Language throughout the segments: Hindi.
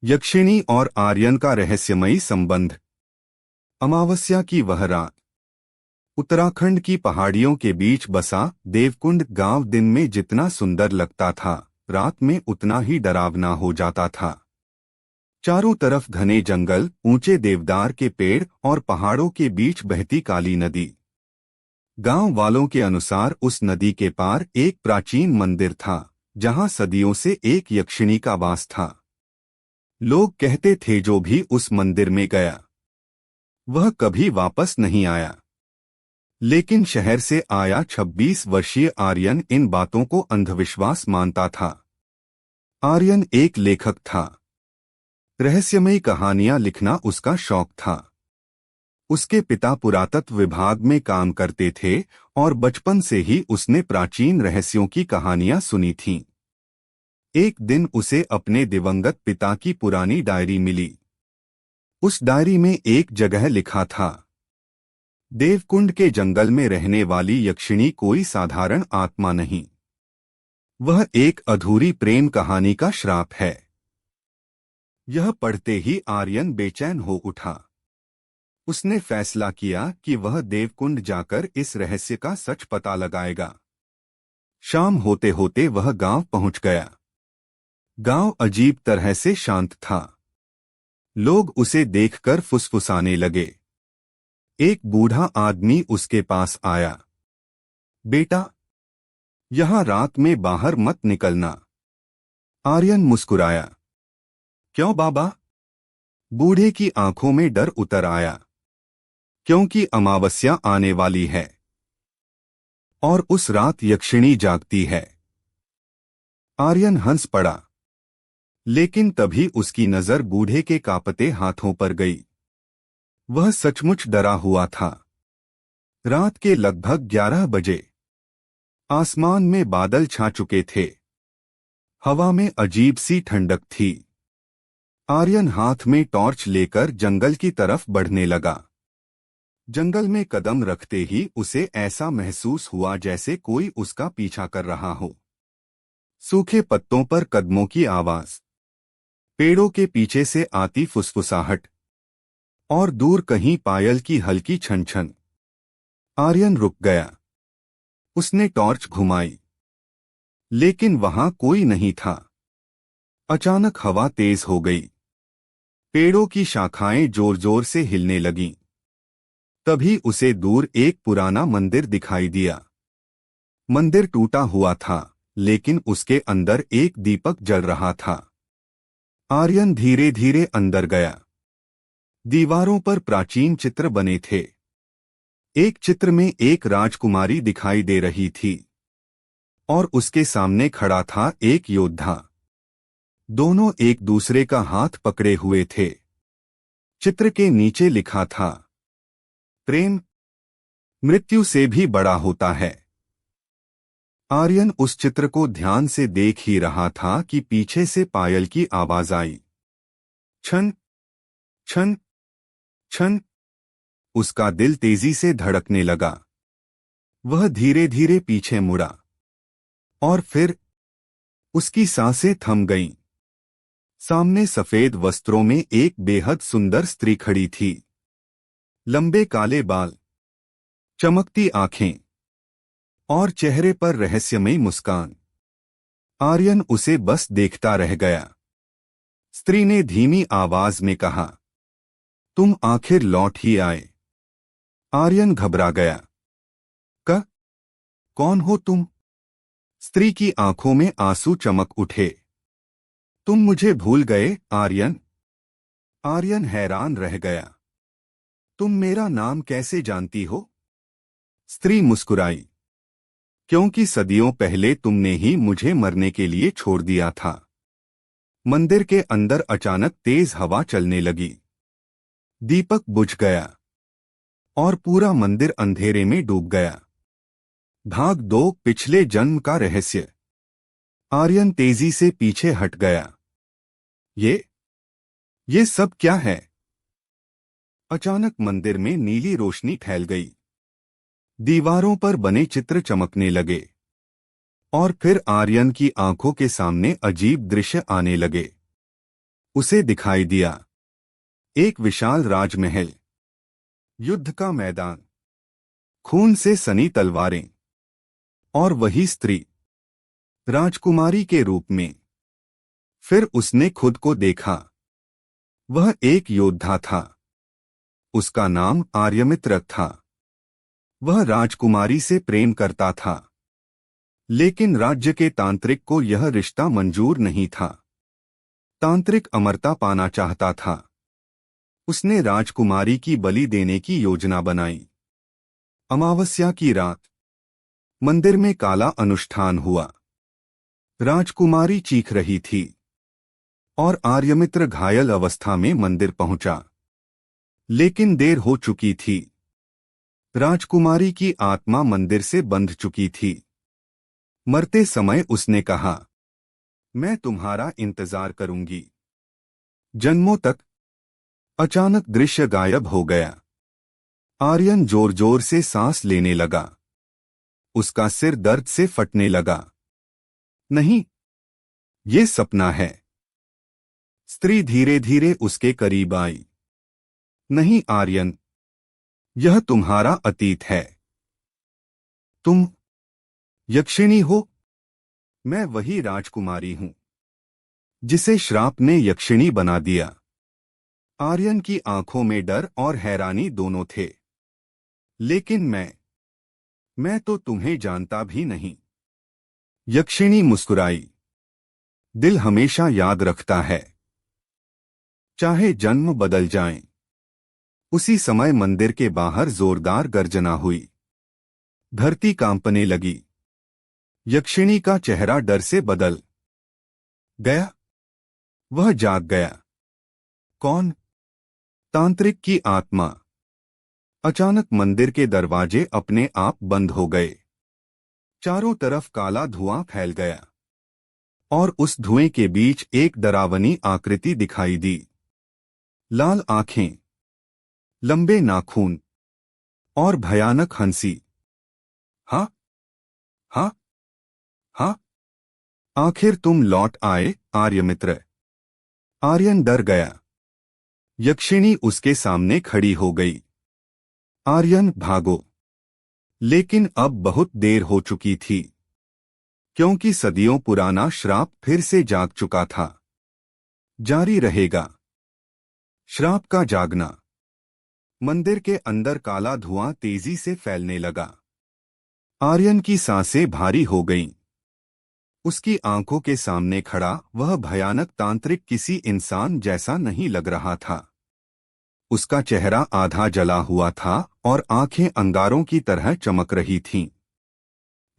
यक्षिणी और आर्यन का रहस्यमयी संबंध। अमावस्या की वह रात उत्तराखंड की पहाड़ियों के बीच बसा देवकुंड गांव दिन में जितना सुंदर लगता था, रात में उतना ही डरावना हो जाता था। चारों तरफ घने जंगल, ऊंचे देवदार के पेड़ और पहाड़ों के बीच बहती काली नदी। गांव वालों के अनुसार उस नदी के पार एक प्राचीन मंदिर था, जहां सदियों से एक यक्षिणी का वास था। लोग कहते थे जो भी उस मंदिर में गया वह कभी वापस नहीं आया। लेकिन शहर से आया 26 वर्षीय आर्यन इन बातों को अंधविश्वास मानता था। आर्यन एक लेखक था। रहस्यमयी कहानियां लिखना उसका शौक था। उसके पिता पुरातत्व विभाग में काम करते थे और बचपन से ही उसने प्राचीन रहस्यों की कहानियां सुनी थीं। एक दिन उसे अपने दिवंगत पिता की पुरानी डायरी मिली। उस डायरी में एक जगह लिखा था, देवकुंड के जंगल में रहने वाली यक्षिणी कोई साधारण आत्मा नहीं, वह एक अधूरी प्रेम कहानी का श्राप है। यह पढ़ते ही आर्यन बेचैन हो उठा। उसने फैसला किया कि वह देवकुंड जाकर इस रहस्य का सच पता लगाएगा। शाम होते होते वह गांव पहुंच गया। गांव अजीब तरह से शांत था। लोग उसे देखकर फुसफुसाने लगे। एक बूढ़ा आदमी उसके पास आया। बेटा, यहां रात में बाहर मत निकलना। आर्यन मुस्कुराया। क्यों बाबा? बूढ़े की आंखों में डर उतर आया। क्योंकि अमावस्या आने वाली है और उस रात यक्षिणी जागती है। आर्यन हंस पड़ा। लेकिन तभी उसकी नजर बूढ़े के कांपते हाथों पर गई। वह सचमुच डरा हुआ था। रात के लगभग 11 बजे। आसमान में बादल छा चुके थे। हवा में अजीब सी ठंडक थी। आर्यन हाथ में टॉर्च लेकर जंगल की तरफ बढ़ने लगा। जंगल में कदम रखते ही उसे ऐसा महसूस हुआ जैसे कोई उसका पीछा कर रहा हो। सूखे पत्तों पर कदमों की आवाज, पेड़ों के पीछे से आती फुसफुसाहट और दूर कहीं पायल की हल्की छन छन। आर्यन रुक गया। उसने टॉर्च घुमाई, लेकिन वहां कोई नहीं था। अचानक हवा तेज हो गई। पेड़ों की शाखाएं जोर जोर से हिलने लगीं। तभी उसे दूर एक पुराना मंदिर दिखाई दिया। मंदिर टूटा हुआ था, लेकिन उसके अंदर एक दीपक जल रहा था। आर्यन धीरे धीरे अंदर गया। दीवारों पर प्राचीन चित्र बने थे। एक चित्र में एक राजकुमारी दिखाई दे रही थी और उसके सामने खड़ा था एक योद्धा। दोनों एक दूसरे का हाथ पकड़े हुए थे। चित्र के नीचे लिखा था, प्रेम मृत्यु से भी बड़ा होता है। आर्यन उस चित्र को ध्यान से देख ही रहा था कि पीछे से पायल की आवाज आई। छन छन छन। उसका दिल तेजी से धड़कने लगा। वह धीरे धीरे पीछे मुड़ा और फिर उसकी सांसें थम गईं। सामने सफेद वस्त्रों में एक बेहद सुंदर स्त्री खड़ी थी। लंबे काले बाल, चमकती आंखें और चेहरे पर रहस्यमयी मुस्कान। आर्यन उसे बस देखता रह गया। स्त्री ने धीमी आवाज में कहा, तुम आखिर लौट ही आए। आर्यन घबरा गया। कौन हो तुम? स्त्री की आंखों में आंसू चमक उठे। तुम मुझे भूल गए आर्यन? आर्यन हैरान रह गया। तुम मेरा नाम कैसे जानती हो? स्त्री मुस्कुराई। क्योंकि सदियों पहले तुमने ही मुझे मरने के लिए छोड़ दिया था। मंदिर के अंदर अचानक तेज हवा चलने लगी। दीपक बुझ गया और पूरा मंदिर अंधेरे में डूब गया। भाग 2, पिछले जन्म का रहस्य। आर्यन तेजी से पीछे हट गया। ये सब क्या है? अचानक मंदिर में नीली रोशनी फैल गई। दीवारों पर बने चित्र चमकने लगे और फिर आर्यन की आंखों के सामने अजीब दृश्य आने लगे। उसे दिखाई दिया एक विशाल राजमहल, युद्ध का मैदान, खून से सनी तलवारें और वही स्त्री राजकुमारी के रूप में। फिर उसने खुद को देखा। वह एक योद्धा था। उसका नाम आर्यमित्र था। वह राजकुमारी से प्रेम करता था, लेकिन राज्य के तांत्रिक को यह रिश्ता मंजूर नहीं था। तांत्रिक अमरता पाना चाहता था। उसने राजकुमारी की बलि देने की योजना बनाई। अमावस्या की रात मंदिर में काला अनुष्ठान हुआ। राजकुमारी चीख रही थी और आर्यमित्र घायल अवस्था में मंदिर पहुंचा, लेकिन देर हो चुकी थी। राजकुमारी की आत्मा मंदिर से बंध चुकी थी। मरते समय उसने कहा, मैं तुम्हारा इंतजार करूंगी जन्मों तक। अचानक दृश्य गायब हो गया। आर्यन जोर जोर से सांस लेने लगा। उसका सिर दर्द से फटने लगा। नहीं, ये सपना है। स्त्री धीरे धीरे उसके करीब आई। नहीं आर्यन, यह तुम्हारा अतीत है। तुम यक्षिणी हो। मैं वही राजकुमारी हूं जिसे श्राप ने यक्षिणी बना दिया। आर्यन की आंखों में डर और हैरानी दोनों थे। लेकिन मैं तो तुम्हें जानता भी नहीं। यक्षिणी मुस्कुराई। दिल हमेशा याद रखता है, चाहे जन्म बदल जाएं। उसी समय मंदिर के बाहर जोरदार गर्जना हुई। धरती कांपने लगी। यक्षिणी का चेहरा डर से बदल गया। वह जाग गया। कौन? तांत्रिक की आत्मा। अचानक मंदिर के दरवाजे अपने आप बंद हो गए। चारों तरफ काला धुआं फैल गया और उस धुएं के बीच एक डरावनी आकृति दिखाई दी। लाल आंखें, लंबे नाखून और भयानक हंसी। हाँ हाँ हाँ, आखिर तुम लौट आए आर्यमित्र। आर्यन डर गया। यक्षिणी उसके सामने खड़ी हो गई। आर्यन, भागो। लेकिन अब बहुत देर हो चुकी थी, क्योंकि सदियों पुराना श्राप फिर से जाग चुका था। जारी रहेगा। श्राप का जागना। मंदिर के अंदर काला धुआं तेजी से फैलने लगा। आर्यन की सांसें भारी हो गईं। उसकी आंखों के सामने खड़ा वह भयानक तांत्रिक किसी इंसान जैसा नहीं लग रहा था। उसका चेहरा आधा जला हुआ था और आंखें अंगारों की तरह चमक रही थीं।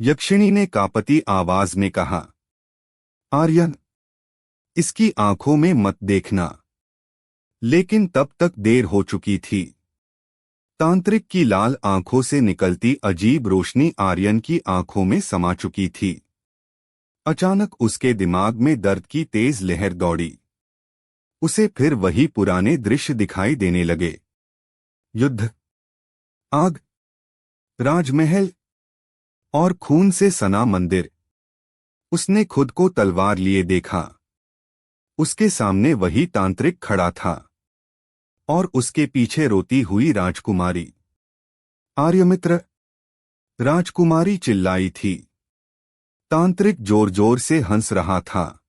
यक्षिणी ने कांपती आवाज में कहा, आर्यन, इसकी आंखों में मत देखना। लेकिन तब तक देर हो चुकी थी। तांत्रिक की लाल आंखों से निकलती अजीब रोशनी आर्यन की आंखों में समा चुकी थी। अचानक उसके दिमाग में दर्द की तेज लहर दौड़ी। उसे फिर वही पुराने दृश्य दिखाई देने लगे। युद्ध, आग, राजमहल और खून से सना मंदिर। उसने खुद को तलवार लिए देखा। उसके सामने वही तांत्रिक खड़ा था और उसके पीछे रोती हुई राजकुमारी। आर्यमित्र, राजकुमारी चिल्लाई थी। तांत्रिक जोर जोर से हंस रहा था।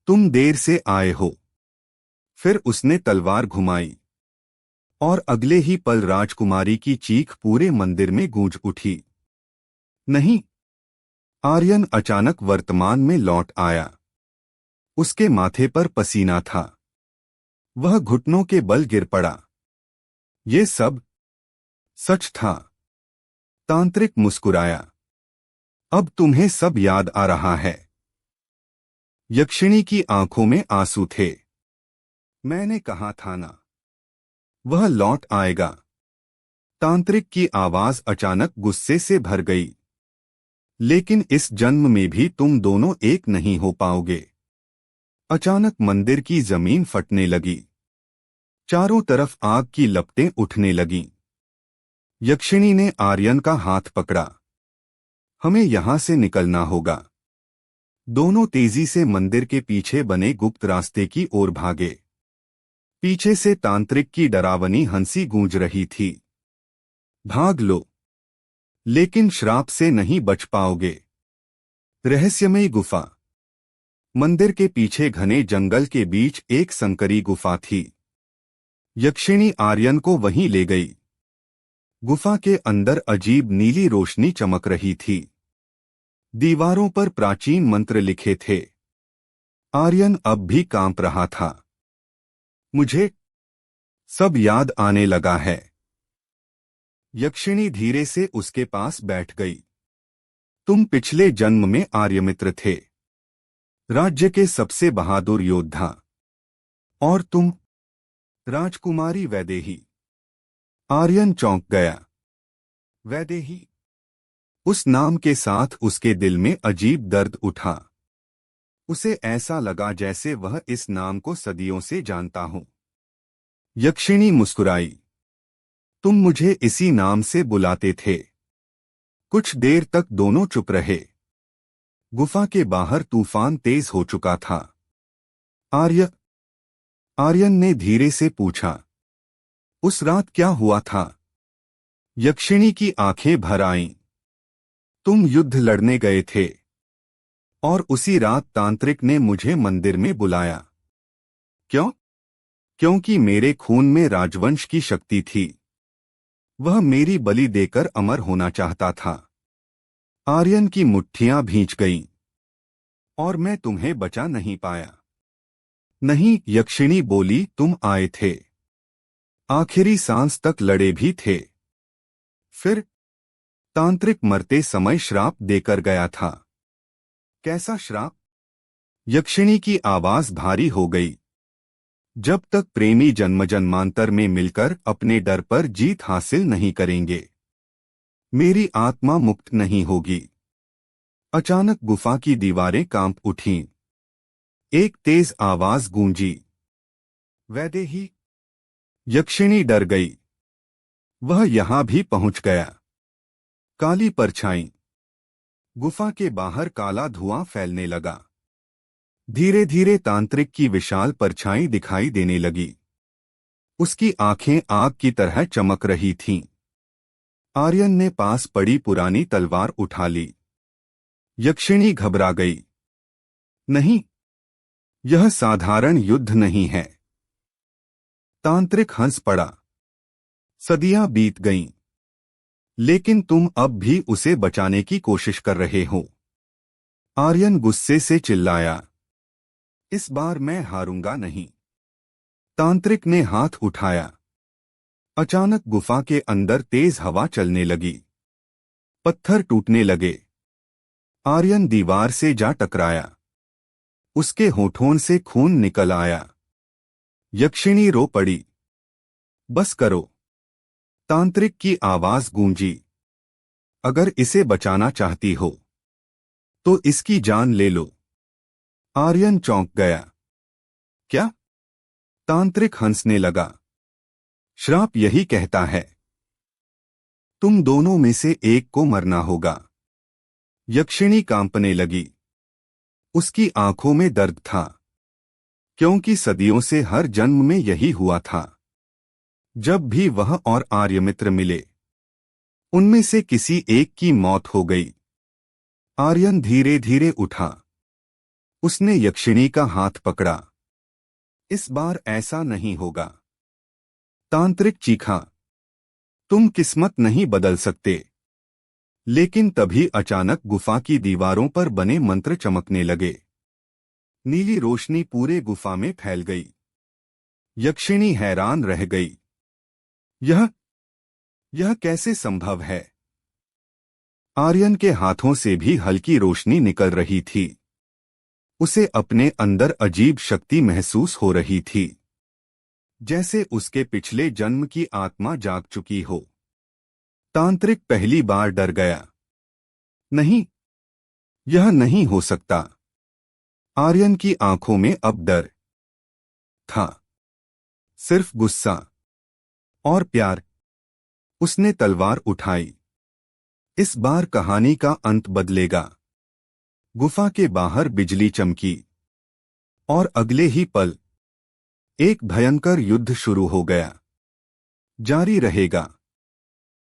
तुम देर से आए हो। फिर उसने तलवार घुमाई और अगले ही पल राजकुमारी की चीख पूरे मंदिर में गूंज उठी। नहीं! आर्यन अचानक वर्तमान में लौट आया। उसके माथे पर पसीना था। वह घुटनों के बल गिर पड़ा। ये सब सच था। तांत्रिक मुस्कुराया। अब तुम्हें सब याद आ रहा है। यक्षिणी की आंखों में आंसू थे। मैंने कहा था ना, वह लौट आएगा। तांत्रिक की आवाज अचानक गुस्से से भर गई। लेकिन इस जन्म में भी तुम दोनों एक नहीं हो पाओगे। अचानक मंदिर की जमीन फटने लगी। चारों तरफ आग की लपटें उठने लगीं। यक्षिणी ने आर्यन का हाथ पकड़ा। हमें यहां से निकलना होगा। दोनों तेजी से मंदिर के पीछे बने गुप्त रास्ते की ओर भागे। पीछे से तांत्रिक की डरावनी हंसी गूंज रही थी। भाग लो, लेकिन श्राप से नहीं बच पाओगे। रहस्यमयी गुफा। मंदिर के पीछे घने जंगल के बीच एक संकरी गुफा थी। यक्षिणी आर्यन को वहीं ले गई। गुफा के अंदर अजीब नीली रोशनी चमक रही थी। दीवारों पर प्राचीन मंत्र लिखे थे। आर्यन अब भी कांप रहा था। मुझे सब याद आने लगा है। यक्षिणी धीरे से उसके पास बैठ गई। तुम पिछले जन्म में आर्यमित्र थे, राज्य के सबसे बहादुर योद्धा। और तुम राजकुमारी वैदेही। आर्यन चौंक गया। वैदेही? उस नाम के साथ उसके दिल में अजीब दर्द उठा। उसे ऐसा लगा जैसे वह इस नाम को सदियों से जानता हो। यक्षिणी मुस्कुराई। तुम मुझे इसी नाम से बुलाते थे। कुछ देर तक दोनों चुप रहे। गुफा के बाहर तूफान तेज हो चुका था। आर्यन ने धीरे से पूछा, उस रात क्या हुआ था? यक्षिणी की आंखें भर आईं। तुम युद्ध लड़ने गए थे, और उसी रात तांत्रिक ने मुझे मंदिर में बुलाया। क्यों? क्योंकि मेरे खून में राजवंश की शक्ति थी। वह मेरी बलि देकर अमर होना चाहता था। आर्यन की मुट्ठियां भींच गईं। और मैं तुम्हें बचा नहीं पाया। नहीं, यक्षिणी बोली, तुम आए थे। आखिरी सांस तक लड़े भी थे। फिर तांत्रिक मरते समय श्राप देकर गया था। कैसा श्राप? यक्षिणी की आवाज भारी हो गई। जब तक प्रेमी जन्म जन्मांतर में मिलकर अपने डर पर जीत हासिल नहीं करेंगे, मेरी आत्मा मुक्त नहीं होगी। अचानक गुफा की दीवारें कांप उठीं। एक तेज आवाज गूंजी, वैदेही। यक्षिणी डर गई। वह यहां भी पहुंच गया। काली परछाई। गुफा के बाहर काला धुआं फैलने लगा। धीरे धीरे तांत्रिक की विशाल परछाई दिखाई देने लगी। उसकी आंखें आग की तरह चमक रही थीं। आर्यन ने पास पड़ी पुरानी तलवार उठा ली। यक्षिणी घबरा गई। नहीं, यह साधारण युद्ध नहीं है। तांत्रिक हंस पड़ा। सदियां बीत गईं, लेकिन तुम अब भी उसे बचाने की कोशिश कर रहे हो। आर्यन गुस्से से चिल्लाया, इस बार मैं हारूंगा नहीं। तांत्रिक ने हाथ उठाया। अचानक गुफा के अंदर तेज हवा चलने लगी। पत्थर टूटने लगे। आर्यन दीवार से जा टकराया। उसके होठों से खून निकल आया। यक्षिणी रो पड़ी। बस करो, तांत्रिक की आवाज गूंजी। अगर इसे बचाना चाहती हो, तो इसकी जान ले लो। आर्यन चौंक गया। क्या? तांत्रिक हंसने लगा। श्राप यही कहता है, तुम दोनों में से एक को मरना होगा। यक्षिणी कांपने लगी। उसकी आंखों में दर्द था, क्योंकि सदियों से हर जन्म में यही हुआ था। जब भी वह और आर्यमित्र मिले, उनमें से किसी एक की मौत हो गई। आर्यन धीरे धीरे उठा। उसने यक्षिणी का हाथ पकड़ा। इस बार ऐसा नहीं होगा। तांत्रिक चीखा, तुम किस्मत नहीं बदल सकते। लेकिन तभी अचानक गुफा की दीवारों पर बने मंत्र चमकने लगे। नीली रोशनी पूरे गुफा में फैल गई। यक्षिणी हैरान रह गई। यह कैसे संभव है? आर्यन के हाथों से भी हल्की रोशनी निकल रही थी। उसे अपने अंदर अजीब शक्ति महसूस हो रही थी, जैसे उसके पिछले जन्म की आत्मा जाग चुकी हो। तांत्रिक पहली बार डर गया। नहीं, यह नहीं हो सकता। आर्यन की आंखों में अब डर था, सिर्फ गुस्सा और प्यार। उसने तलवार उठाई। इस बार कहानी का अंत बदलेगा। गुफा के बाहर बिजली चमकी और अगले ही पल एक भयंकर युद्ध शुरू हो गया। जारी रहेगा।